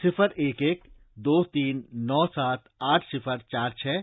011-2397-8046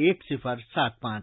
1075।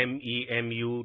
MEMU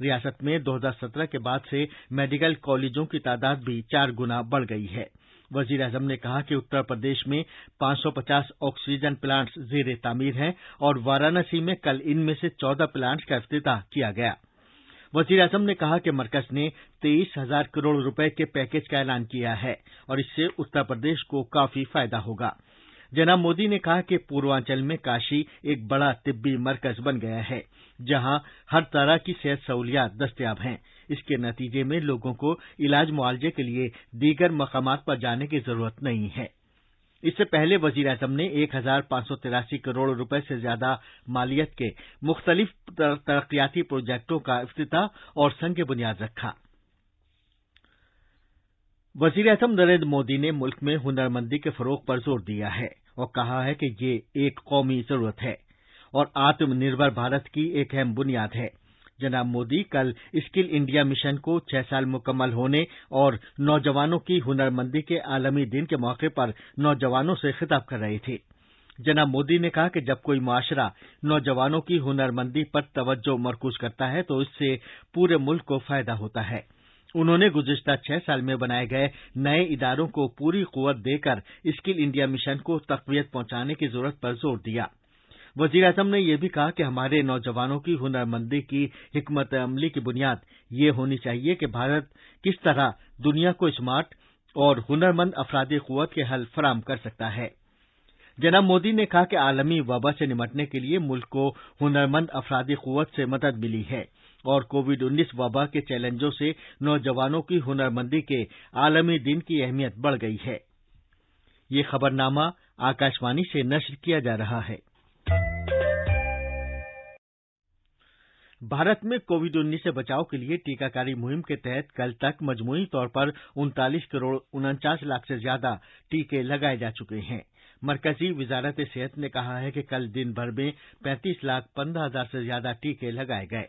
ریاست میں 2017 کے بعد سے میڈیکل کالجوں کی تعداد بھی 4 گنا بڑھ گئی ہے۔ وزیر اعظم نے کہا کہ اتر پردیش میں 550 آکسیجن پلانٹس زیر تعمیر ہیں اور وارانسی میں کل ان میں سے 14 پلانٹس کا افتتاح کیا گیا۔ وزیر اعظم نے کہا کہ مرکز نے 23,000 کروڑ روپے کے پیکیج کا اعلان کیا ہے اور اس سے اتر پردیش کو کافی فائدہ ہوگا۔ جناب مودی نے کہا کہ پوروانچل میں کاشی ایک بڑا طبی مرکز بن گیا ہے جہاں ہر طرح کی صحت سہولیات دستیاب ہیں۔ اس کے نتیجے میں لوگوں کو علاج معالجے کے لیے دیگر مقامات پر جانے کی ضرورت نہیں ہے۔ اس سے پہلے وزیر اعظم نے 1,583 کروڑ روپے سے زیادہ مالیت کے مختلف ترقیاتی پروجیکٹوں کا افتتاح اور سنگ بنیاد رکھا۔ وزیر اعظم نریندر مودی نے ملک میں ہنرمندی کے فروغ پر زور دیا ہے اور کہا ہے کہ یہ ایک قومی ضرورت ہے اور آتم نربھر بھارت کی ایک اہم بنیاد ہے۔ جناب مودی کل اسکل انڈیا مشن کو 6 سال مکمل ہونے اور نوجوانوں کی ہنرمندی کے عالمی دن کے موقع پر نوجوانوں سے خطاب کر رہے تھے۔ جناب مودی نے کہا کہ جب کوئی معاشرہ نوجوانوں کی ہنرمندی پر توجہ مرکوز کرتا ہے تو اس سے پورے ملک کو فائدہ ہوتا ہے۔ انہوں نے گزشتہ 6 سال میں بنائے گئے نئے اداروں کو پوری قوت دے کر اسکل انڈیا مشن کو تقویت پہنچانے کی ضرورت پر زور دیا۔ وزیر اعظم نے یہ بھی کہا کہ ہمارے نوجوانوں کی ہنرمندی کی حکمت عملی کی بنیاد یہ ہونی چاہیے کہ بھارت کس طرح دنیا کو اسمارٹ اور ہنرمند افرادی قوت کے حل فراہم کر سکتا ہے۔ جناب مودی نے کہا کہ عالمی وبا سے نمٹنے کے لیے ملک کو ہنرمند افرادی قوت سے مدد ملی ہے اور کووڈ-19 وبا کے چیلنجوں سے نوجوانوں کی ہنرمندی کے عالمی دن کی اہمیت بڑھ گئی ہے۔ یہ خبرنامہ آکاشوانی سے نشر کیا جا رہا ہے۔ بھارت میں کووڈ-19 سے بچاؤ کے لیے ٹیکہ کاری مہم کے تحت کل تک مجموعی طور پر 39 کروڑ 49 لاکھ سے زیادہ ٹیکے لگائے جا چکے ہیں۔ مرکزی وزارت صحت نے کہا ہے کہ کل دن بھر میں 35 لاکھ 15 ہزار سے زیادہ ٹیکے لگائے گئے۔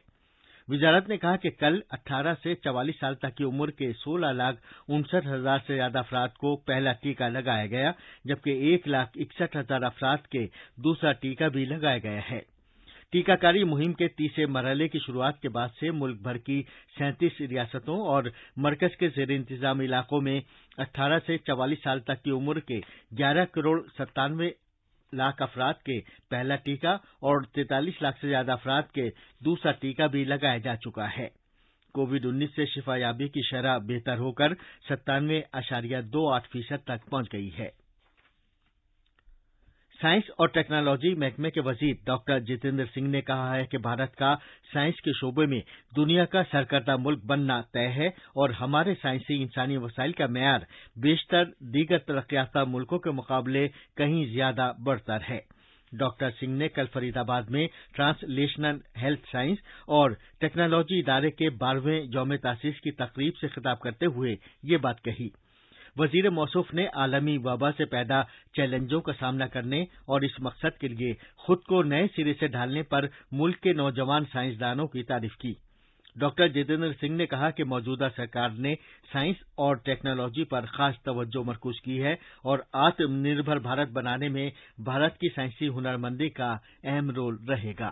وزارت نے کہا کہ کل 18 سے 44 سال تک کی عمر کے 16 لاکھ 59 ہزار سے زیادہ افراد کو پہلا ٹیکہ لگایا گیا جبکہ 1 لاکھ 61 ہزار افراد کے دوسرا ٹیکہ بھی لگایا گیا ہے۔ ٹیکہ کاری مہم کے تیسرے مرحلے کی شروعات کے بعد سے ملک بھر کی 37 ریاستوں اور مرکز کے زیر انتظام علاقوں میں 18 سے 44 سال تک کی عمر کے 11 کروڑ 97 لاکھ افراد کے پہلا ٹیکہ اور 43 لاکھ سے زیادہ افراد کے دوسرا ٹیکہ بھی لگایا جا چکا ہے۔ کووڈ-19 سے شفا یابی کی شرح بہتر ہو کر 97.28% تک پہنچ گئی ہے۔ سائنس اور ٹیکنالوجی محکمے کے وزیر ڈاکٹر جتیندر سنگھ نے کہا ہے کہ بھارت کا سائنس کے شعبے میں دنیا کا سرکردہ ملک بننا طے ہے اور ہمارے سائنسی انسانی وسائل کا معیار بیشتر دیگر ترقی یافتہ ملکوں کے مقابلے کہیں زیادہ برتر ہے۔ ڈاکٹر سنگھ نے کل فرید آباد میں ٹرانسلیشنل ہیلتھ سائنس اور ٹیکنالوجی ادارے کے 12ویں یوم تاسیس کی تقریب سے خطاب کرتے ہوئے یہ بات کہی۔ وزیر موصوف نے عالمی وبا سے پیدا چیلنجوں کا سامنا کرنے اور اس مقصد کے لیے خود کو نئے سرے سے ڈھالنے پر ملک کے نوجوان سائنسدانوں کی تعریف کی۔ ڈاکٹر جتیندر سنگھ نے کہا کہ موجودہ سرکار نے سائنس اور ٹیکنالوجی پر خاص توجہ مرکوز کی ہے اور آتم نربھر بھارت بنانے میں بھارت کی سائنسی ہنرمندی کا اہم رول رہے گا۔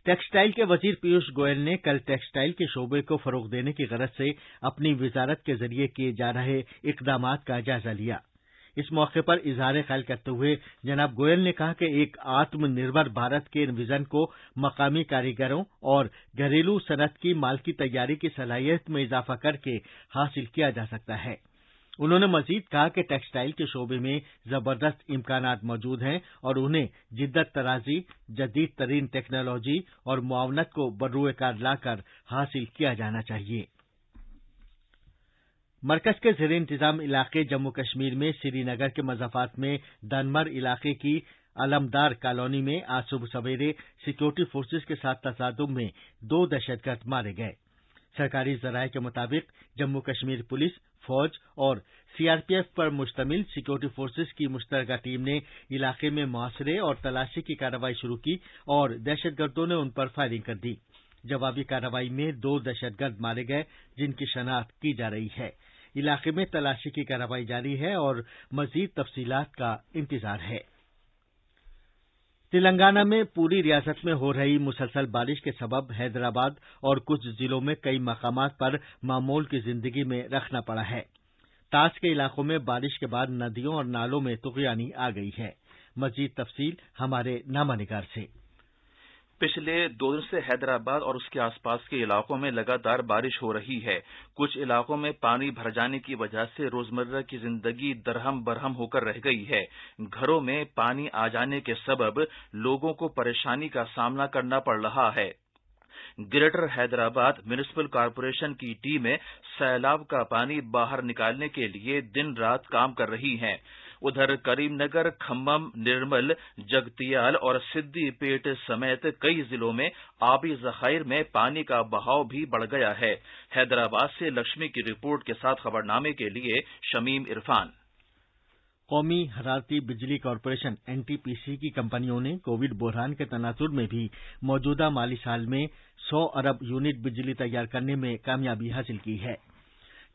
ٹیکسٹائل کے وزیر پیوش گوئل نے کل ٹیکسٹائل کے شعبے کو فروغ دینے کی غرض سے اپنی وزارت کے ذریعے کیے جا رہے اقدامات کا جائزہ لیا۔ اس موقع پر اظہار خیال کرتے ہوئے جناب گوئل نے کہا کہ ایک آتم نربھر بھارت کے وژن کو مقامی کاریگروں اور گھریلو صنعت کی مال کی تیاری کی صلاحیت میں اضافہ کر کے حاصل کیا جا سکتا ہے۔ انہوں نے مزید کہا کہ ٹیکسٹائل کے شعبے میں زبردست امکانات موجود ہیں اور انہیں جدت طرازی، جدید ترین ٹیکنالوجی اور معاونت کو بروئے کار لا کر حاصل کیا جانا چاہیے۔ مرکز کے زیر انتظام علاقے جموں کشمیر میں سری نگر کے مضافات میں دنمر علاقے کی علمدار کالونی میں آج صبح سویرے سیکورٹی فورسز کے ساتھ تصادم میں 2 دہشت گرد مارے گئے۔ سرکاری ذرائع کے مطابق جموں کشمیر پولیس، فوج اور سی آر پی ایف پر مشتمل سیکورٹی فورسز کی مشترکہ ٹیم نے علاقے میں محاصرے اور تلاشی کی کارروائی شروع کی اور دہشت گردوں نے ان پر فائرنگ کر دی۔ جوابی کارروائی میں 2 دہشت گرد مارے گئے جن کی شناخت کی جا رہی ہے۔ علاقے میں تلاشی کی کارروائی جاری ہے اور مزید تفصیلات کا انتظار ہے۔ تلنگانہ میں پوری ریاست میں ہو رہی مسلسل بارش کے سبب حیدرآباد اور کچھ ضلعوں میں کئی مقامات پر معمول کی زندگی میں رکھنا پڑا ہے۔ طاس کے علاقوں میں بارش کے بعد ندیوں اور نالوں میں طغیانی آ گئی ہے۔ مزید تفصیل ہمارے نامہ نگار سے۔ پچھلے 2 دن سے حیدرآباد اور اس کے آس پاس کے علاقوں میں لگاتار بارش ہو رہی ہے۔ کچھ علاقوں میں پانی بھر جانے کی وجہ سے روزمرہ کی زندگی درہم برہم ہو کر رہ گئی ہے۔ گھروں میں پانی آ جانے کے سبب لوگوں کو پریشانی کا سامنا کرنا پڑ رہا ہے۔ گریٹر حیدرآباد میونسپل کارپوریشن کی ٹیمیں سیلاب کا پانی باہر نکالنے کے لیے دن رات کام کر رہی ہیں۔ ادھر کریم نگر، کھمم، نرمل، جگتیال اور سدی پیٹ سمیت کئی ضلعوں میں آبی ذخائر میں پانی کا بہاؤ بھی بڑھ گیا ہے۔ حیدرآباد سے لکشمی کی رپورٹ کے ساتھ خبرنامے کے لیے شمیم عرفان۔ قومی حرارتی بجلی کارپوریشن NTPC کی کمپنیوں نے کووڈ بحران کے تناظر میں بھی موجودہ مالی سال میں 100 ارب یونٹ بجلی تیار کرنے میں کامیابی حاصل کی ہے۔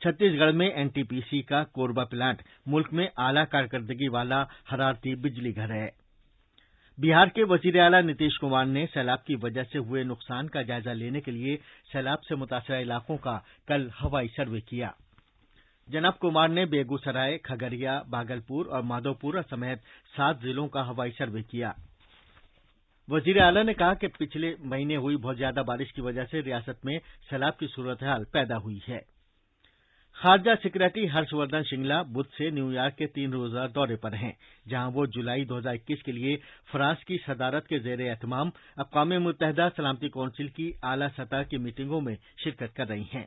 چھتیس گڑھ میں NTPC کا کوربا پلانٹ ملک میں اعلیٰ کارکردگی والا حرارتی بجلی گھر ہے۔ بہار کے وزیر اعلیٰ نتیش کمار نے سیلاب کی وجہ سے ہوئے نقصان کا جائزہ لینے کے لیے سیلاب سے متاثرہ علاقوں کا کل ہوائی سروے کیا۔ جناب کمار نے بیگو سرائے، کھگڑیا، بھاگلپور اور مادھو پور سمیت 7 ضلعوں کا ہوائی سروے کیا۔ وزیر اعلیٰ نے کہا کہ پچھلے مہینے ہوئی بہت زیادہ بارش کی وجہ سے ریاست میں سیلاب کی صورتحال پیدا ہوئی ہے۔ خارجہ سیکریٹری ہرش وردھن شنگلا بدھ سے نیو یارک کے 3 روزہ دورے پر ہیں، جہاں وہ جولائی 2021 کے لیے فرانس کی صدارت کے زیر اہتمام اقوام متحدہ سلامتی کونسل کی اعلیٰ سطح کی میٹنگوں میں شرکت کر رہی ہیں۔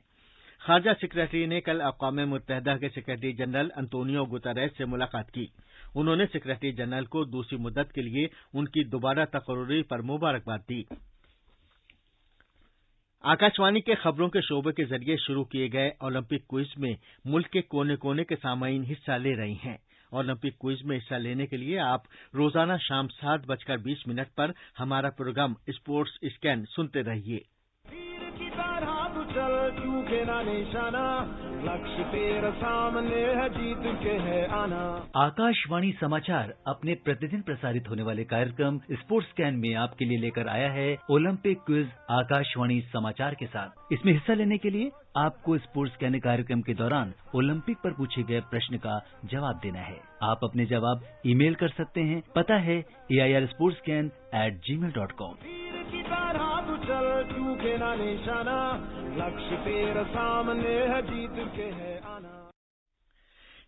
خارجہ سیکریٹری نے کل اقوام متحدہ کے سیکریٹری جنرل انطونیو گوتریس سے ملاقات کی۔ انہوں نے سیکریٹری جنرل کو دوسری مدت کے لیے ان کی دوبارہ تقرری پر مبارکباد دی۔ آکاشوانی کے خبروں کے شعبے کے ذریعے شروع کیے گئے اولمپک کوئز میں ملک کے کونے کونے کے سامعین حصہ لے رہے ہیں۔ اولمپک کوئز میں حصہ لینے کے لیے آپ روزانہ شام 7:20 پر ہمارا پروگرام اسپورٹس اسکین سنتے رہیے۔ آکاشوانی سماچار اپنے پرتدن پرسارت ہونے والے کارکرم اسپورٹس کین میں آپ کے لیے لے کر آیا ہے اولمپک کوئز آکاشوانی سماچار کے ساتھ۔ اس میں حصہ لینے کے لیے آپ کو اسپورٹس کین کارکرم کے دوران اولمپک پر پوچھے گئے پرشن کا جواب دینا ہے۔ آپ اپنے جواب ای میل کر سکتے ہیں۔ پتہ ہے airsportscan@gmail.com۔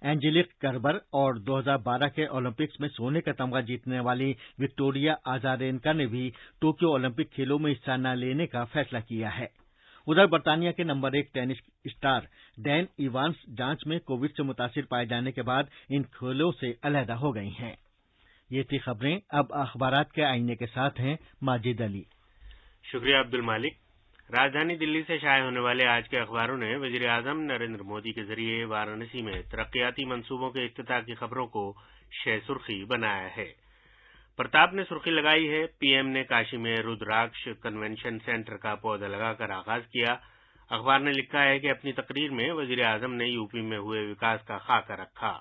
اینجلک کربر اور 2012 کے اولمپکس میں سونے کا تمغہ جیتنے والی وکٹوریا آزارینکا نے بھی ٹوکیو اولمپک کھیلوں میں حصہ نہ لینے کا فیصلہ کیا ہے۔ ادھر برطانیہ کے نمبر 1 ٹینس اسٹار ڈین ایوانس جانچ میں کووڈ سے متاثر پائے جانے کے بعد ان کھیلوں سے علیحدہ ہو گئی ہیں۔ یہ تھی خبریں۔ اب اخبارات کے آئینے کے ساتھ ہیں ماجد علی۔ شکریہ عبد المالک۔ راجدھانی دلی سے شائع ہونے والے آج کے اخباروں نے وزیر اعظم نریندر مودی کے ذریعے وارانسی میں ترقیاتی منصوبوں کے افتتاح کی خبروں کو شہ سرخی بنایا ہے۔ پرتاپ نے سرخی لگائی ہے، پی ایم نے کاشی میں رودراکش کنونشن سینٹر کا پودا لگا کر آغاز کیا۔ اخبار نے لکھا ہے کہ اپنی تقریر میں وزیر اعظم نے یو پی میں ہوئے وکاس کا خاکہ رکھا۔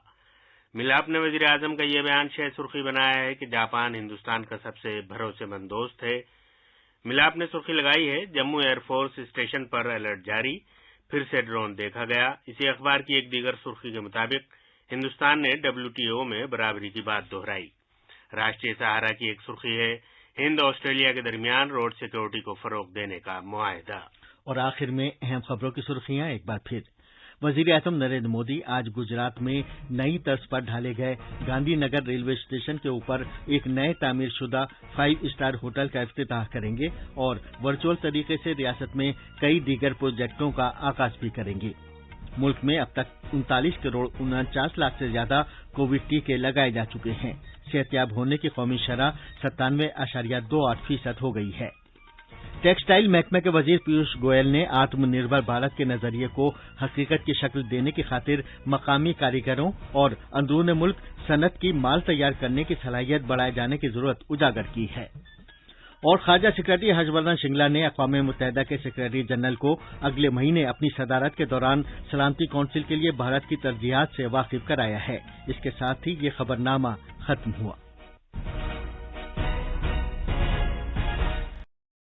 ملاپ نے وزیر اعظم کا یہ بیان شہ سرخی بنایا ہے کہ جاپان ہندوستان کا سب سے بھروسے مند دوست ہے۔ ملاپ نے سرخی لگائی ہے، جموں ایئر فورس اسٹیشن پر الرٹ جاری، پھر سے ڈرون دیکھا گیا۔ اسی اخبار کی ایک دیگر سرخی کے مطابق ہندوستان نے WTO میں برابری کی بات دہرائی۔ راشٹریہ سہارا کی ایک سرخی ہے، ہند آسٹریلیا کے درمیان روڈ سیکورٹی کو فروغ دینے کا معاہدہ۔ اور آخر میں اہم خبروں کی سرخیاں ایک بار پھر۔ وزیر اعظم نریندر مودی آج گجرات میں نئی طرز پر ڈھالے گئے گاندھی نگر ریلوے اسٹیشن کے اوپر ایک نئے تعمیر شدہ 5 اسٹار ہوٹل کا افتتاح کریں گے اور ورچوئل طریقے سے ریاست میں کئی دیگر پروجیکٹوں کا آغاز بھی کریں گے۔ ملک میں اب تک 39 کروڑ 49 لاکھ سے زیادہ کووڈ ٹیکے لگائے جا چکے ہیں۔ صحت یاب ہونے کی قومی شرح 97.28% ہو گئی ہے۔ ٹیکسٹائل محکمہ کے وزیر پیوش گوئل نے آتم نربھر بھارت کے نظریے کو حقیقت کی شکل دینے کی خاطر مقامی کاریگروں اور اندرون ملک صنعت کی مال تیار کرنے کی صلاحیت بڑھائے جانے کی ضرورت اجاگر کی ہے۔ اور خارجہ سیکریٹری ہرش وردھن شنگلا نے اقوام متحدہ کے سیکریٹری جنرل کو اگلے مہینے اپنی صدارت کے دوران سلامتی کونسل کے لیے بھارت کی ترجیحات سے واقف کرایا ہے۔ اس کے ساتھ ہی یہ خبرنامہ ختم ہوا۔